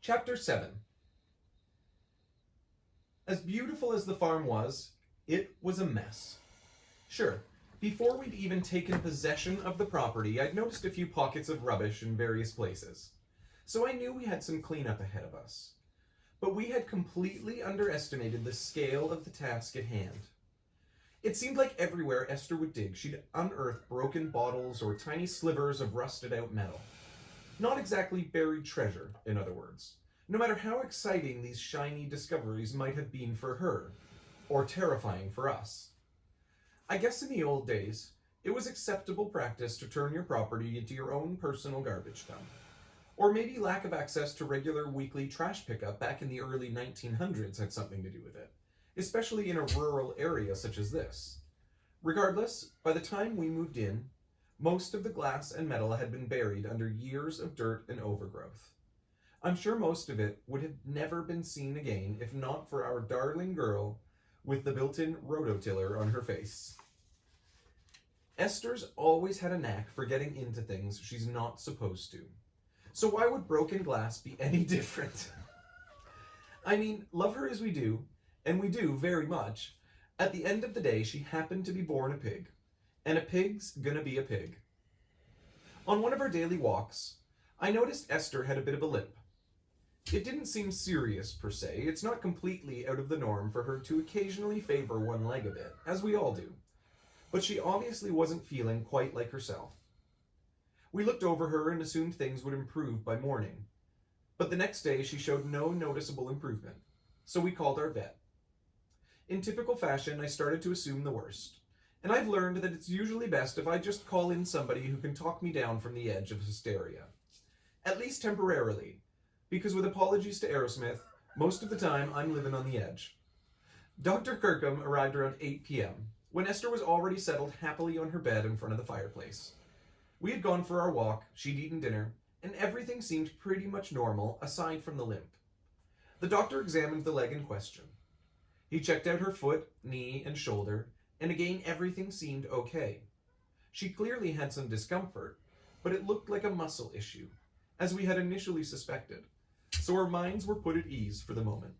Chapter 7. As beautiful as the farm was, it was a mess. Sure, before we'd even taken possession of the property, I'd noticed a few pockets of rubbish in various places. So I knew we had some cleanup ahead of us. But we had completely underestimated the scale of the task at hand. It seemed like everywhere Esther would dig, she'd unearth broken bottles or tiny slivers of rusted out metal. Not exactly buried treasure, in other words, no matter how exciting these shiny discoveries might have been for her, or terrifying for us. I guess in the old days, it was acceptable practice to turn your property into your own personal garbage dump. Or maybe lack of access to regular weekly trash pickup back in the early 1900s had something to do with it, especially in a rural area such as this. Regardless, by the time we moved in, most of the glass and metal had been buried under years of dirt and overgrowth. I'm sure most of it would have never been seen again if not for our darling girl with the built-in rototiller on her face. Esther's always had a knack for getting into things she's not supposed to. So why would broken glass be any different? I mean, love her as we do, and we do very much, at the end of the day she happened to be born a pig. And a pig's gonna be a pig. On one of our daily walks, I noticed Esther had a bit of a limp. It didn't seem serious per se. It's not completely out of the norm for her to occasionally favor one leg a bit, as we all do. But she obviously wasn't feeling quite like herself. We looked over her and assumed things would improve by morning. But the next day she showed no noticeable improvement, so we called our vet. In typical fashion, I started to assume the worst. And I've learned that it's usually best if I just call in somebody who can talk me down from the edge of hysteria. At least temporarily, because with apologies to Aerosmith, most of the time I'm living on the edge. Dr. Kirkham arrived around 8 p.m., when Esther was already settled happily on her bed in front of the fireplace. We had gone for our walk, she'd eaten dinner, and everything seemed pretty much normal aside from the limp. The doctor examined the leg in question. He checked out her foot, knee, and shoulder, and again everything seemed okay. She clearly had some discomfort, but it looked like a muscle issue, as we had initially suspected, so our minds were put at ease for the moment.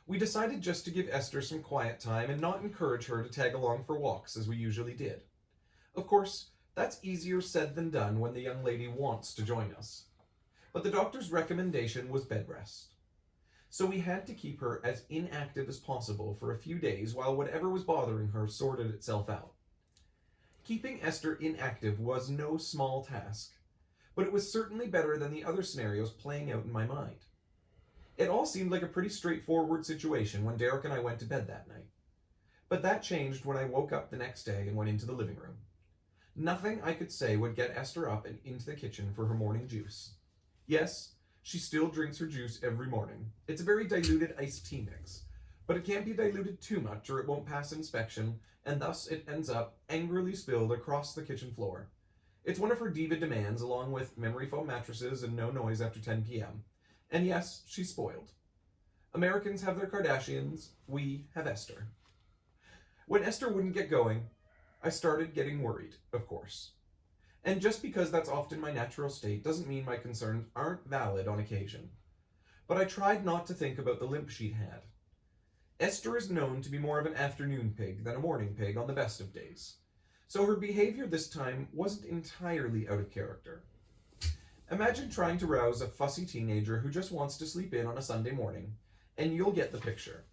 We decided just to give Esther some quiet time and not encourage her to tag along for walks as we usually did. Of course, that's easier said than done when the young lady wants to join us. But the doctor's recommendation was bed rest. So we had to keep her as inactive as possible for a few days while whatever was bothering her sorted itself out. Keeping Esther inactive was no small task, but it was certainly better than the other scenarios playing out in my mind. It all seemed like a pretty straightforward situation when Derek and I went to bed that night. But that changed when I woke up the next day and went into the living room. Nothing I could say would get Esther up and into the kitchen for her morning juice. Yes, she still drinks her juice every morning. It's a very diluted iced tea mix, but it can't be diluted too much or it won't pass inspection, and thus it ends up angrily spilled across the kitchen floor. It's one of her diva demands, along with memory foam mattresses and no noise after 10 p.m. And yes, she's spoiled. Americans have their Kardashians, we have Esther. When Esther wouldn't get going, I started getting worried, of course. And just because that's often my natural state doesn't mean my concerns aren't valid on occasion. But I tried not to think about the limp she'd had. Esther is known to be more of an afternoon pig than a morning pig on the best of days, so her behavior this time wasn't entirely out of character. Imagine trying to rouse a fussy teenager who just wants to sleep in on a Sunday morning, and you'll get the picture.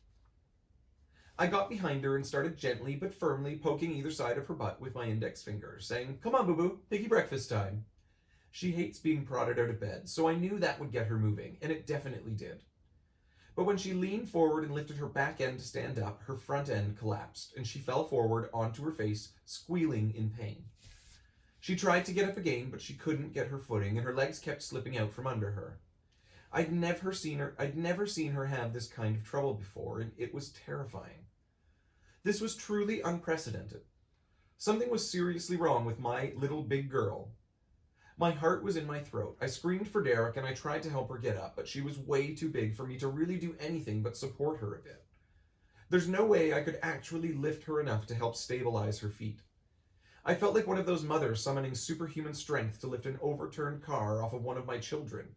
I got behind her and started gently but firmly poking either side of her butt with my index finger, saying, "Come on, boo-boo, piggy breakfast time." She hates being prodded out of bed, so I knew that would get her moving, and it definitely did. But when she leaned forward and lifted her back end to stand up, her front end collapsed, and she fell forward onto her face, squealing in pain. She tried to get up again, but she couldn't get her footing, and her legs kept slipping out from under her. I'd never seen her have this kind of trouble before, and it was terrifying. This was truly unprecedented. Something was seriously wrong with my little big girl. My heart was in my throat. I screamed for Derek and I tried to help her get up, but she was way too big for me to really do anything but support her a bit. There's no way I could actually lift her enough to help stabilize her feet. I felt like one of those mothers summoning superhuman strength to lift an overturned car off of one of my children,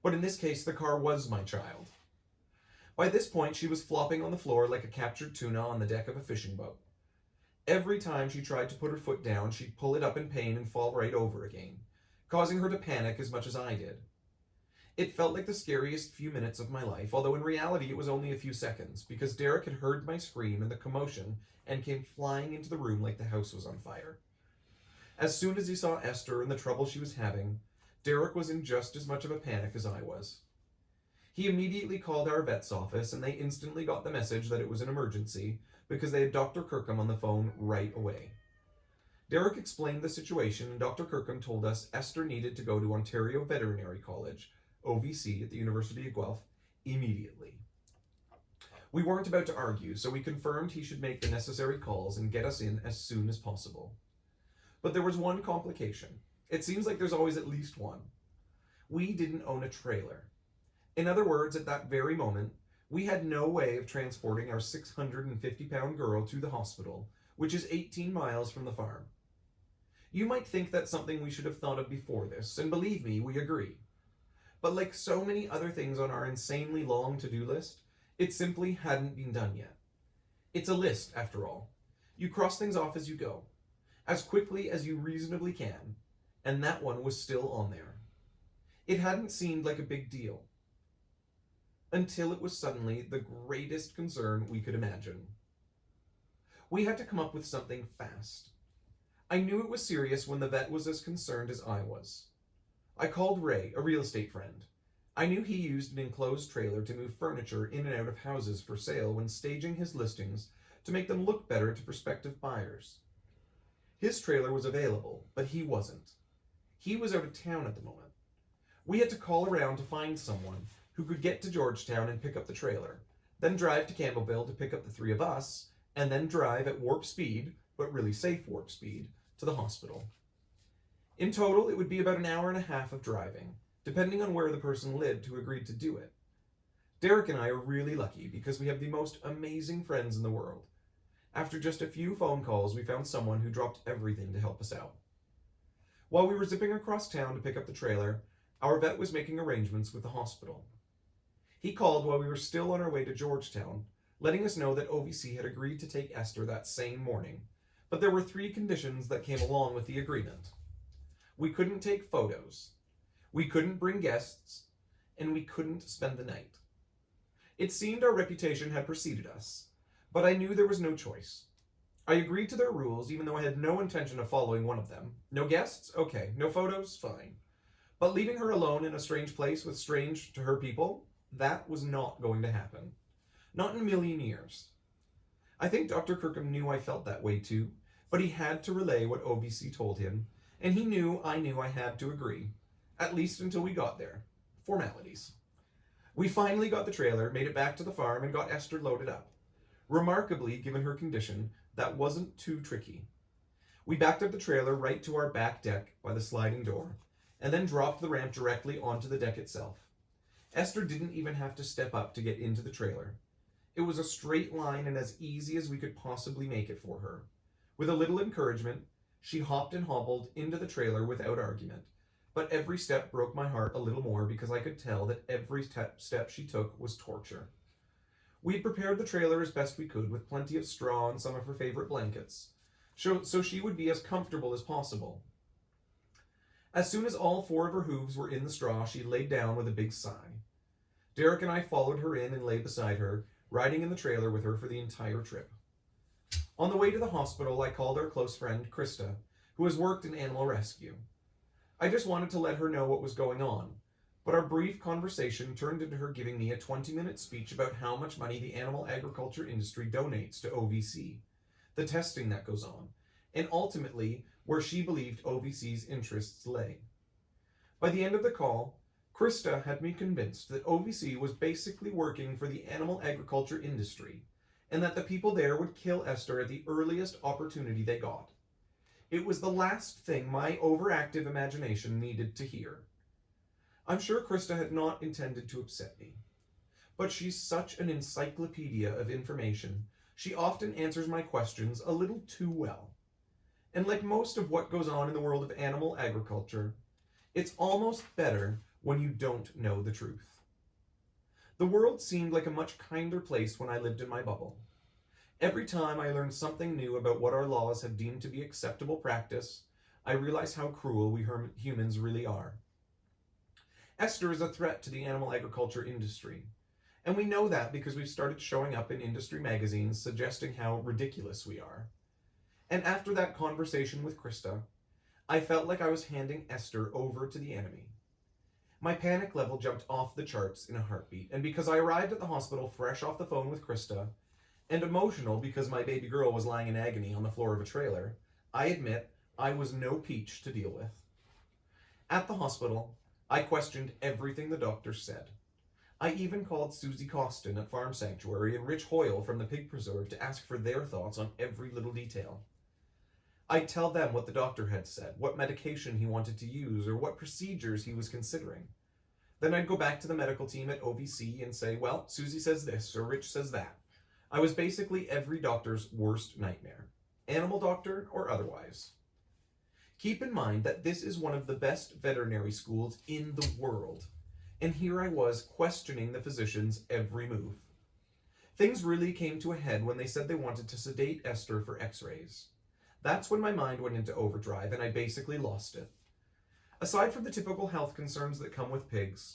But in this case, the car was my child. By this point, she was flopping on the floor like a captured tuna on the deck of a fishing boat. Every time she tried to put her foot down, she'd pull it up in pain and fall right over again, causing her to panic as much as I did. It felt like the scariest few minutes of my life, although in reality it was only a few seconds, because Derek had heard my scream and the commotion and came flying into the room like the house was on fire. As soon as he saw Esther and the trouble she was having, Derek was in just as much of a panic as I was. He immediately called our vet's office, and they instantly got the message that it was an emergency because they had Dr. Kirkham on the phone right away. Derek explained the situation, and Dr. Kirkham told us Esther needed to go to Ontario Veterinary College, OVC, at the University of Guelph, immediately. We weren't about to argue, so we confirmed he should make the necessary calls and get us in as soon as possible. But there was one complication. It seems like there's always at least one. We didn't own a trailer. In other words, at that very moment, we had no way of transporting our 650-pound girl to the hospital, which is 18 miles from the farm. You might think that's something we should have thought of before this, and believe me, we agree. But like so many other things on our insanely long to-do list, it simply hadn't been done yet. It's a list, after all. You cross things off as you go, as quickly as you reasonably can, and that one was still on there. It hadn't seemed like a big deal, until it was suddenly the greatest concern we could imagine. We had to come up with something fast. I knew it was serious when the vet was as concerned as I was. I called Ray, a real estate friend. I knew he used an enclosed trailer to move furniture in and out of houses for sale when staging his listings to make them look better to prospective buyers. His trailer was available, but he wasn't. He was out of town at the moment. We had to call around to find someone who could get to Georgetown and pick up the trailer, then drive to Campbellville to pick up the three of us, and then drive at warp speed, but really safe warp speed, to the hospital. In total, it would be about an hour and a half of driving, depending on where the person lived who agreed to do it. Derek and I are really lucky because we have the most amazing friends in the world. After just a few phone calls, we found someone who dropped everything to help us out. While we were zipping across town to pick up the trailer, our vet was making arrangements with the hospital. He called while we were still on our way to Georgetown, letting us know that OVC had agreed to take Esther that same morning, but there were 3 conditions that came along with the agreement. We couldn't take photos, we couldn't bring guests, and we couldn't spend the night. It seemed our reputation had preceded us, but I knew there was no choice. I agreed to their rules, even though I had no intention of following one of them. No guests? Okay. No photos? Fine. But leaving her alone in a strange place with strange to her people, that was not going to happen. Not in a million years. I think Dr. Kirkham knew I felt that way too, but he had to relay what OVC told him, and he knew I had to agree, at least until we got there. Formalities. We finally got the trailer, made it back to the farm, and got Esther loaded up. Remarkably, given her condition, that wasn't too tricky. We backed up the trailer right to our back deck by the sliding door, and then dropped the ramp directly onto the deck itself. Esther didn't even have to step up to get into the trailer. It was a straight line and as easy as we could possibly make it for her. With a little encouragement, she hopped and hobbled into the trailer without argument, but every step broke my heart a little more because I could tell that every step she took was torture. We'd prepared the trailer as best we could with plenty of straw and some of her favorite blankets, so she would be as comfortable as possible. As soon as all 4 of her hooves were in the straw, she laid down with a big sigh. Derek and I followed her in and lay beside her, riding in the trailer with her for the entire trip. On the way to the hospital, I called our close friend, Krista, who has worked in animal rescue. I just wanted to let her know what was going on, but our brief conversation turned into her giving me a 20-minute speech about how much money the animal agriculture industry donates to OVC, the testing that goes on, and ultimately where she believed OVC's interests lay. By the end of the call, Krista had me convinced that OVC was basically working for the animal agriculture industry, and that the people there would kill Esther at the earliest opportunity they got. It was the last thing my overactive imagination needed to hear. I'm sure Krista had not intended to upset me, but she's such an encyclopedia of information. She often answers my questions a little too well. And like most of what goes on in the world of animal agriculture, it's almost better when you don't know the truth. The world seemed like a much kinder place when I lived in my bubble. Every time I learned something new about what our laws have deemed to be acceptable practice, I realized how cruel we humans really are. Esther is a threat to the animal agriculture industry, and we know that because we've started showing up in industry magazines suggesting how ridiculous we are. And after that conversation with Krista, I felt like I was handing Esther over to the enemy. My panic level jumped off the charts in a heartbeat, and because I arrived at the hospital fresh off the phone with Krista, and emotional because my baby girl was lying in agony on the floor of a trailer, I admit I was no peach to deal with. At the hospital, I questioned everything the doctors said. I even called Susie Costin at Farm Sanctuary and Rich Hoyle from the Pig Preserve to ask for their thoughts on every little detail. I'd tell them what the doctor had said, what medication he wanted to use, or what procedures he was considering. Then I'd go back to the medical team at OVC and say, well, Susie says this, or Rich says that. I was basically every doctor's worst nightmare, animal doctor or otherwise. Keep in mind that this is one of the best veterinary schools in the world, and here I was questioning the physician's every move. Things really came to a head when they said they wanted to sedate Esther for x-rays. That's when my mind went into overdrive and I basically lost it. Aside from the typical health concerns that come with pigs,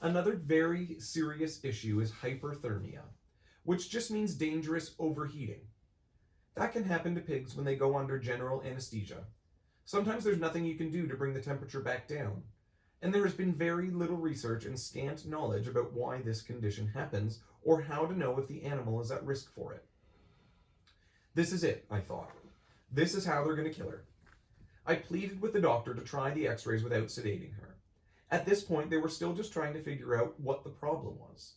another very serious issue is hyperthermia, which just means dangerous overheating. That can happen to pigs when they go under general anesthesia. Sometimes there's nothing you can do to bring the temperature back down, and there has been very little research and scant knowledge about why this condition happens or how to know if the animal is at risk for it. This is it, I thought. This is how they're going to kill her. I pleaded with the doctor to try the x-rays without sedating her. At this point, they were still just trying to figure out what the problem was.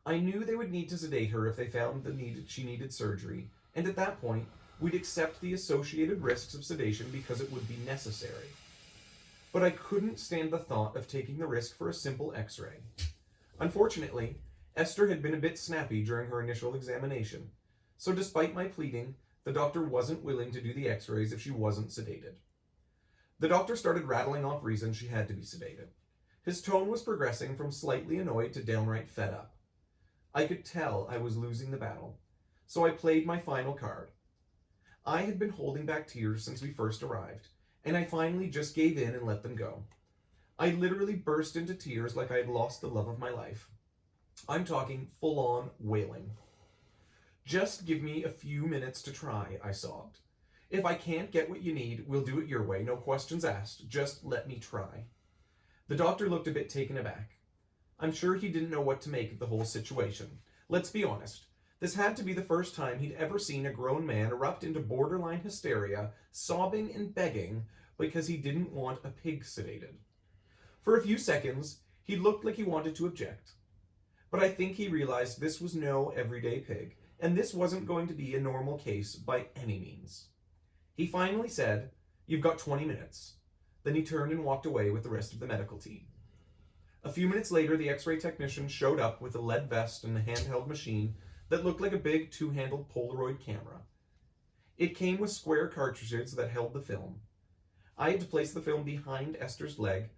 I knew they would need to sedate her if they found she needed surgery, and at that point, we'd accept the associated risks of sedation because it would be necessary. But I couldn't stand the thought of taking the risk for a simple x-ray. Unfortunately, Esther had been a bit snappy during her initial examination, so despite my pleading, the doctor wasn't willing to do the x-rays if she wasn't sedated. The doctor started rattling off reasons she had to be sedated. His tone was progressing from slightly annoyed to downright fed up. I could tell I was losing the battle, so I played my final card. I had been holding back tears since we first arrived, and I finally just gave in and let them go. I literally burst into tears like I had lost the love of my life. I'm talking full-on wailing. Just give me a few minutes to try, I sobbed. If I can't get what you need, we'll do it your way, no questions asked. Just let me try. The doctor looked a bit taken aback. I'm sure he didn't know what to make of the whole situation. Let's be honest. This had to be the first time he'd ever seen a grown man erupt into borderline hysteria, sobbing and begging because he didn't want a pig sedated. For a few seconds, he looked like he wanted to object. But I think he realized this was no everyday pig, and this wasn't going to be a normal case by any means. He finally said, "You've got 20 minutes. Then he turned and walked away with the rest of the medical team. A few minutes later, the x-ray technician showed up with a lead vest and a handheld machine that looked like a big two-handled Polaroid camera. It came with square cartridges that held the film. I had to place the film behind Esther's leg,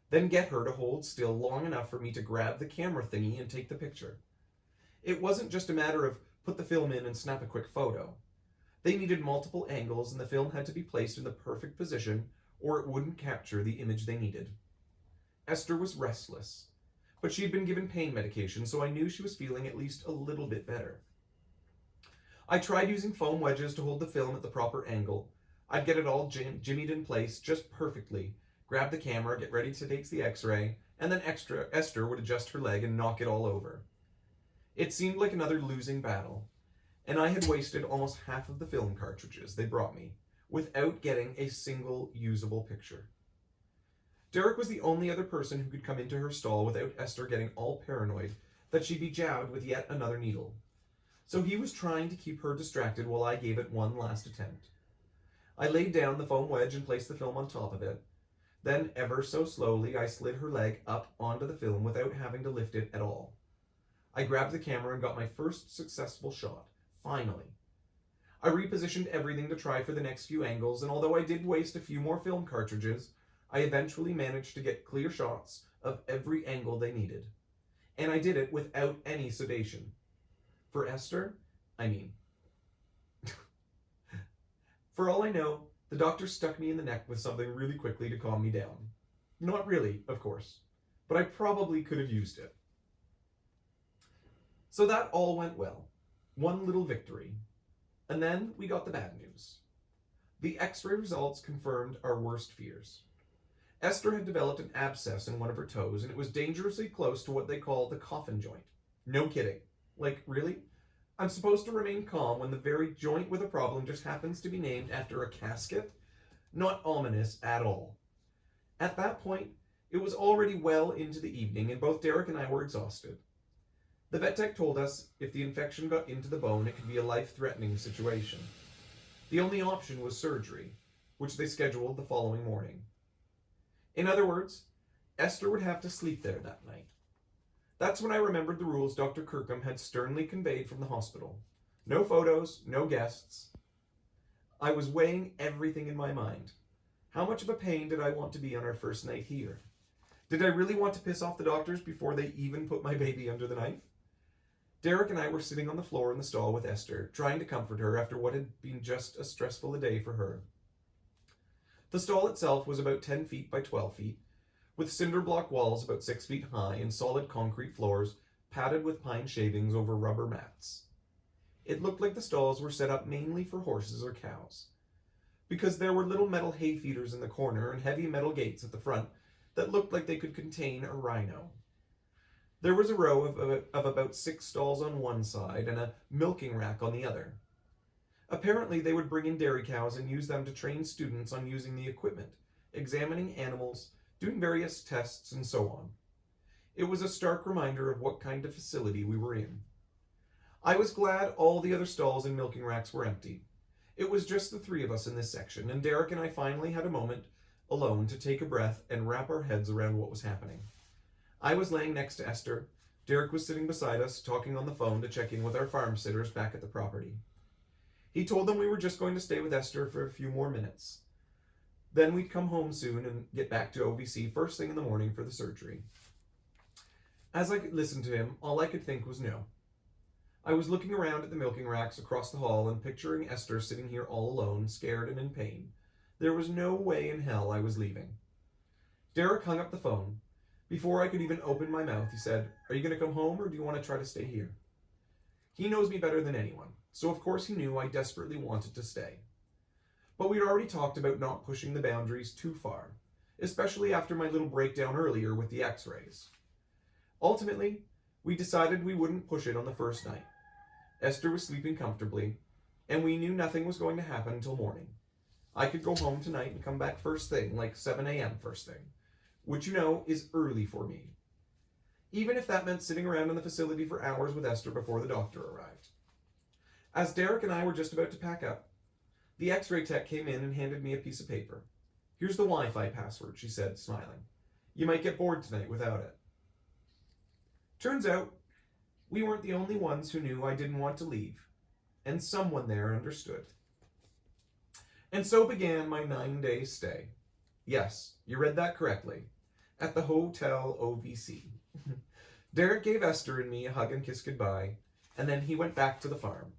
then get her to hold still long enough for me to grab the camera thingy and take the picture. It wasn't just a matter of put the film in and snap a quick photo. They needed multiple angles and the film had to be placed in the perfect position or it wouldn't capture the image they needed. Esther was restless, but she had been given pain medication, so I knew she was feeling at least a little bit better. I tried using foam wedges to hold the film at the proper angle. I'd get it all jimmied in place just perfectly, grab the camera, get ready to take the x-ray, and then Esther would adjust her leg and knock it all over. It seemed like another losing battle, and I had wasted almost half of the film cartridges they brought me without getting a single usable picture. Derek was the only other person who could come into her stall without Esther getting all paranoid that she'd be jabbed with yet another needle. So he was trying to keep her distracted while I gave it one last attempt. I laid down the foam wedge and placed the film on top of it. Then, ever so slowly, I slid her leg up onto the film without having to lift it at all. I grabbed the camera and got my first successful shot, finally. I repositioned everything to try for the next few angles, and although I did waste a few more film cartridges, I eventually managed to get clear shots of every angle they needed. And I did it without any sedation. For Esther, I mean. For all I know, the doctor stuck me in the neck with something really quickly to calm me down. Not really, of course, but I probably could have used it. So that all went well. One little victory. And then we got the bad news. The X-ray results confirmed our worst fears. Esther had developed an abscess in one of her toes, and it was dangerously close to what they call the coffin joint. No kidding. Like, really? I'm supposed to remain calm when the very joint with a problem just happens to be named after a casket? Not ominous at all. At that point, it was already well into the evening, and both Derek and I were exhausted. The vet tech told us if the infection got into the bone, it could be a life-threatening situation. The only option was surgery, which they scheduled the following morning. In other words, Esther would have to sleep there that night. That's when I remembered the rules Dr. Kirkham had sternly conveyed from the hospital. No photos, no guests. I was weighing everything in my mind. How much of a pain did I want to be on our first night here? Did I really want to piss off the doctors before they even put my baby under the knife? Derek and I were sitting on the floor in the stall with Esther, trying to comfort her after what had been just as stressful a day for her. The stall itself was about 10 feet by 12 feet, with cinder block walls about 6 feet high and solid concrete floors padded with pine shavings over rubber mats. It looked like the stalls were set up mainly for horses or cows, because there were little metal hay feeders in the corner and heavy metal gates at the front that looked like they could contain a rhino. There was a row of about 6 stalls on one side and a milking rack on the other. Apparently, they would bring in dairy cows and use them to train students on using the equipment, examining animals, doing various tests, and so on. It was a stark reminder of what kind of facility we were in. I was glad all the other stalls and milking racks were empty. It was just the 3 of us in this section, and Derek and I finally had a moment alone to take a breath and wrap our heads around what was happening. I was laying next to Esther. Derek was sitting beside us, talking on the phone to check in with our farm sitters back at the property. He told them we were just going to stay with Esther for a few more minutes. Then we'd come home soon and get back to OVC first thing in the morning for the surgery. As I listened to him, all I could think was no. I was looking around at the milking racks across the hall and picturing Esther sitting here all alone, scared and in pain. There was no way in hell I was leaving. Derek hung up the phone. Before I could even open my mouth, he said, "Are you going to come home or do you want to try to stay here?" He knows me better than anyone, so of course he knew I desperately wanted to stay. But we'd already talked about not pushing the boundaries too far, especially after my little breakdown earlier with the x-rays. Ultimately, we decided we wouldn't push it on the first night. Esther was sleeping comfortably, and we knew nothing was going to happen until morning. I could go home tonight and come back first thing, like 7 a.m. first thing, which you know is early for me. Even if that meant sitting around in the facility for hours with Esther before the doctor arrived. As Derek and I were just about to pack up, the x-ray tech came in and handed me a piece of paper. "Here's the Wi-Fi password," she said, smiling. "You might get bored tonight without it." Turns out, we weren't the only ones who knew I didn't want to leave, and someone there understood. And so began my 9-day stay. Yes, you read that correctly. At the Hotel OVC. Derek gave Esther and me a hug and kiss goodbye, and then he went back to the farm,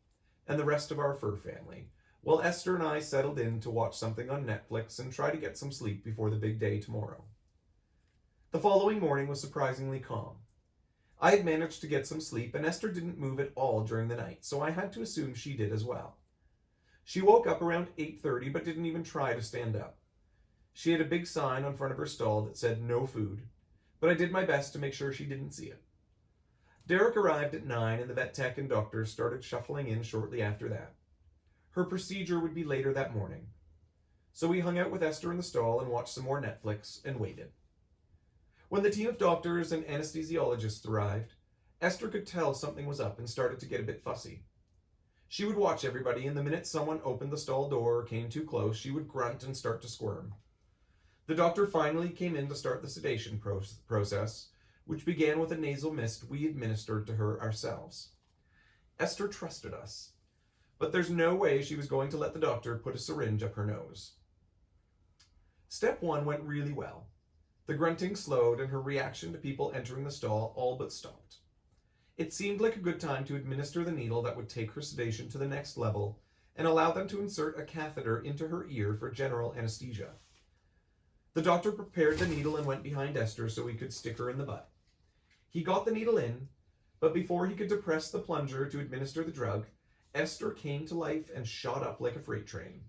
and the rest of our fur family, while Esther and I settled in to watch something on Netflix and try to get some sleep before the big day tomorrow. The following morning was surprisingly calm. I had managed to get some sleep, and Esther didn't move at all during the night, so I had to assume she did as well. She woke up around 8:30, but didn't even try to stand up. She had a big sign on front of her stall that said "No food," but I did my best to make sure she didn't see it. Derek arrived at 9, and the vet tech and doctor started shuffling in shortly after that. Her procedure would be later that morning. So we hung out with Esther in the stall and watched some more Netflix and waited. When the team of doctors and anesthesiologists arrived, Esther could tell something was up and started to get a bit fussy. She would watch everybody, and the minute someone opened the stall door or came too close, she would grunt and start to squirm. The doctor finally came in to start the sedation process, which began with a nasal mist we administered to her ourselves. Esther trusted us, but there's no way she was going to let the doctor put a syringe up her nose. Step 1 went really well. The grunting slowed, and her reaction to people entering the stall all but stopped. It seemed like a good time to administer the needle that would take her sedation to the next level and allow them to insert a catheter into her ear for general anesthesia. The doctor prepared the needle and went behind Esther so he could stick her in the butt. He got the needle in, but before he could depress the plunger to administer the drug, Esther came to life and shot up like a freight train.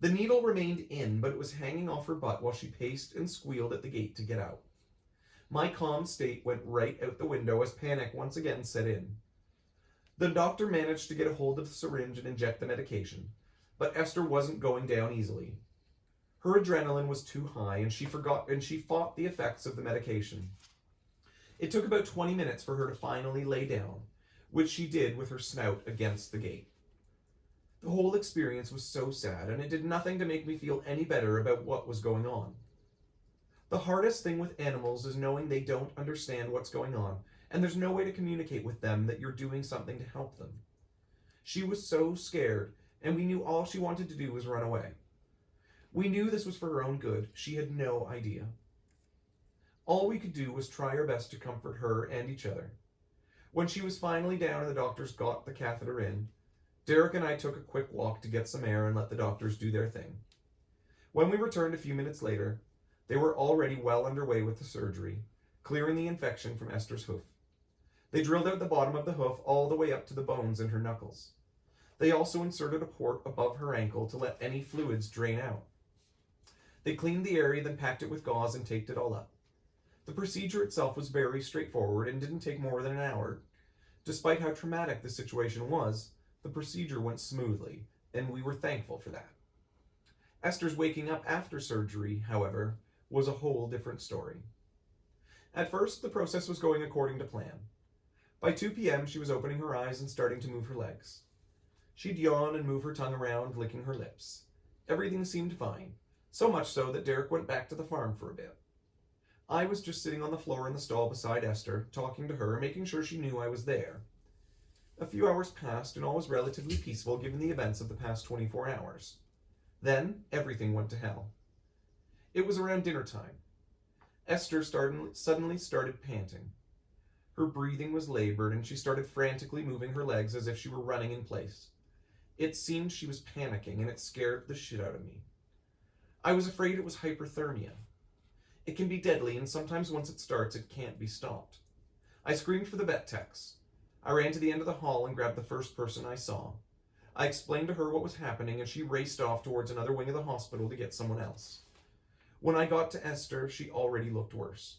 The needle remained in, but it was hanging off her butt while she paced and squealed at the gate to get out. My calm state went right out the window as panic once again set in. The doctor managed to get a hold of the syringe and inject the medication, but Esther wasn't going down easily. Her adrenaline was too high, and she fought the effects of the medication. It took about 20 minutes for her to finally lay down, which she did with her snout against the gate. The whole experience was so sad, and it did nothing to make me feel any better about what was going on. The hardest thing with animals is knowing they don't understand what's going on, and there's no way to communicate with them that you're doing something to help them. She was so scared, and we knew all she wanted to do was run away. We knew this was for her own good. She had no idea. All we could do was try our best to comfort her and each other. When she was finally down and the doctors got the catheter in, Derek and I took a quick walk to get some air and let the doctors do their thing. When we returned a few minutes later, they were already well underway with the surgery, clearing the infection from Esther's hoof. They drilled out the bottom of the hoof all the way up to the bones in her knuckles. They also inserted a port above her ankle to let any fluids drain out. They cleaned the area, then packed it with gauze and taped it all up. The procedure itself was very straightforward and didn't take more than an hour. Despite how traumatic the situation was, the procedure went smoothly, and we were thankful for that. Esther's waking up after surgery, however, was a whole different story. At first, the process was going according to plan. By 2 p.m., she was opening her eyes and starting to move her legs. She'd yawn and move her tongue around, licking her lips. Everything seemed fine, so much so that Derek went back to the farm for a bit. I was just sitting on the floor in the stall beside Esther, talking to her, making sure she knew I was there. A few hours passed, and all was relatively peaceful given the events of the past 24 hours. Then, everything went to hell. It was around dinner time. Esther suddenly started panting. Her breathing was labored, and she started frantically moving her legs as if she were running in place. It seemed she was panicking, and it scared the shit out of me. I was afraid it was hyperthermia. It can be deadly, and sometimes once it starts, it can't be stopped. I screamed for the vet techs. I ran to the end of the hall and grabbed the first person I saw. I explained to her what was happening, and she raced off towards another wing of the hospital to get someone else. When I got to Esther, she already looked worse.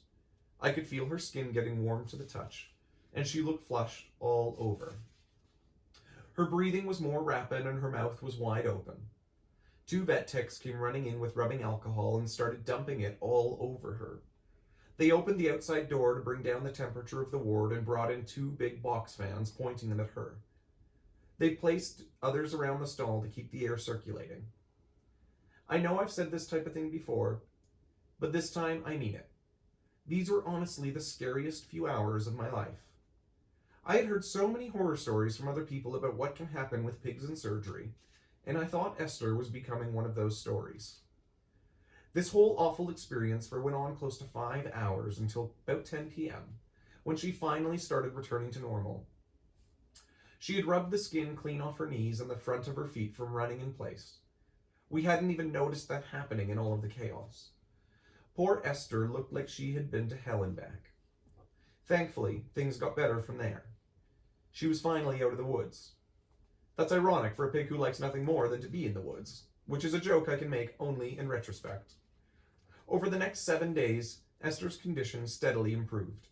I could feel her skin getting warm to the touch, and she looked flushed all over. Her breathing was more rapid, and her mouth was wide open. 2 vet techs came running in with rubbing alcohol and started dumping it all over her. They opened the outside door to bring down the temperature of the ward and brought in 2 big box fans, pointing them at her. They placed others around the stall to keep the air circulating. I know I've said this type of thing before, but this time I mean it. These were honestly the scariest few hours of my life. I had heard so many horror stories from other people about what can happen with pigs in surgery, and I thought Esther was becoming one of those stories. This whole awful experience went on close to 5 hours until about 10 p.m., when she finally started returning to normal. She had rubbed the skin clean off her knees and the front of her feet from running in place. We hadn't even noticed that happening in all of the chaos. Poor Esther looked like she had been to hell and back. Thankfully, things got better from there. She was finally out of the woods. That's ironic for a pig who likes nothing more than to be in the woods, which is a joke I can make only in retrospect. Over the next 7 days, Esther's condition steadily improved.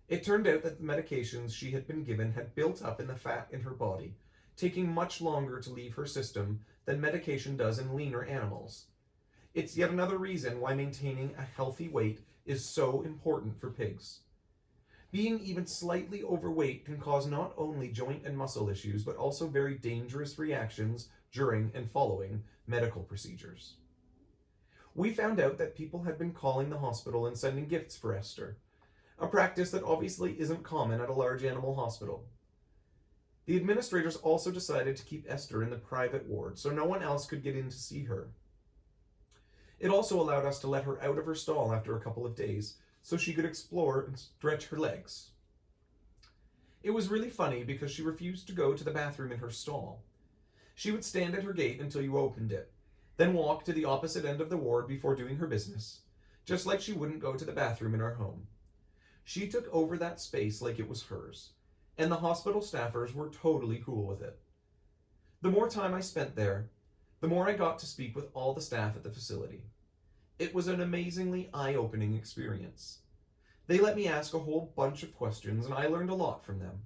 It turned out that the medications she had been given had built up in the fat in her body, taking much longer to leave her system than medication does in leaner animals. It's yet another reason why maintaining a healthy weight is so important for pigs. Being even slightly overweight can cause not only joint and muscle issues, but also very dangerous reactions during and following medical procedures. We found out that people had been calling the hospital and sending gifts for Esther, a practice that obviously isn't common at a large animal hospital. The administrators also decided to keep Esther in the private ward so no one else could get in to see her. It also allowed us to let her out of her stall after a couple of days so she could explore and stretch her legs. It was really funny because she refused to go to the bathroom in her stall. She would stand at her gate until you opened it, then walk to the opposite end of the ward before doing her business, just like she wouldn't go to the bathroom in our home. She took over that space like it was hers, and the hospital staffers were totally cool with it. The more time I spent there, the more I got to speak with all the staff at the facility. It was an amazingly eye-opening experience. They let me ask a whole bunch of questions, and I learned a lot from them.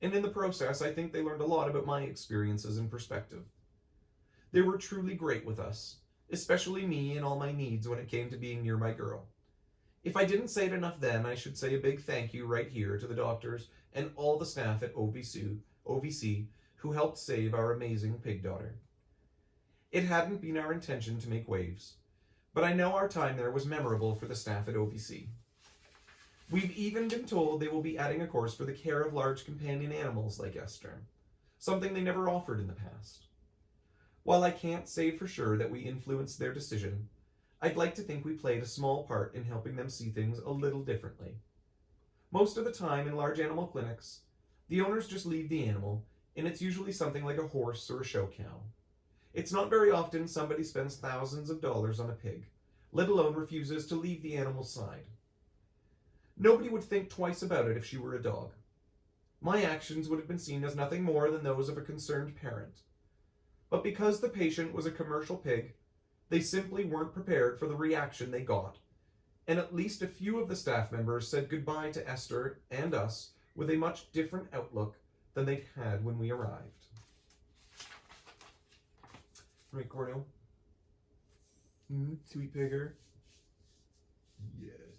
And in the process, I think they learned a lot about my experiences and perspective. They were truly great with us, especially me and all my needs when it came to being near my girl. If I didn't say it enough then, I should say a big thank you right here to the doctors and all the staff at OVC who helped save our amazing pig daughter. It hadn't been our intention to make waves, but I know our time there was memorable for the staff at OVC. We've even been told they will be adding a course for the care of large companion animals like Esther, something they never offered in the past. While I can't say for sure that we influenced their decision, I'd like to think we played a small part in helping them see things a little differently. Most of the time in large animal clinics, the owners just leave the animal, and it's usually something like a horse or a show cow. It's not very often somebody spends thousands of dollars on a pig, let alone refuses to leave the animal's side. Nobody would think twice about it if she were a dog. My actions would have been seen as nothing more than those of a concerned parent. But because the patient was a commercial pig, they simply weren't prepared for the reaction they got, and at least a few of the staff members said goodbye to Esther and us with a much different outlook than they'd had when we arrived. Right, Cornel? Sweet pigger? Yes.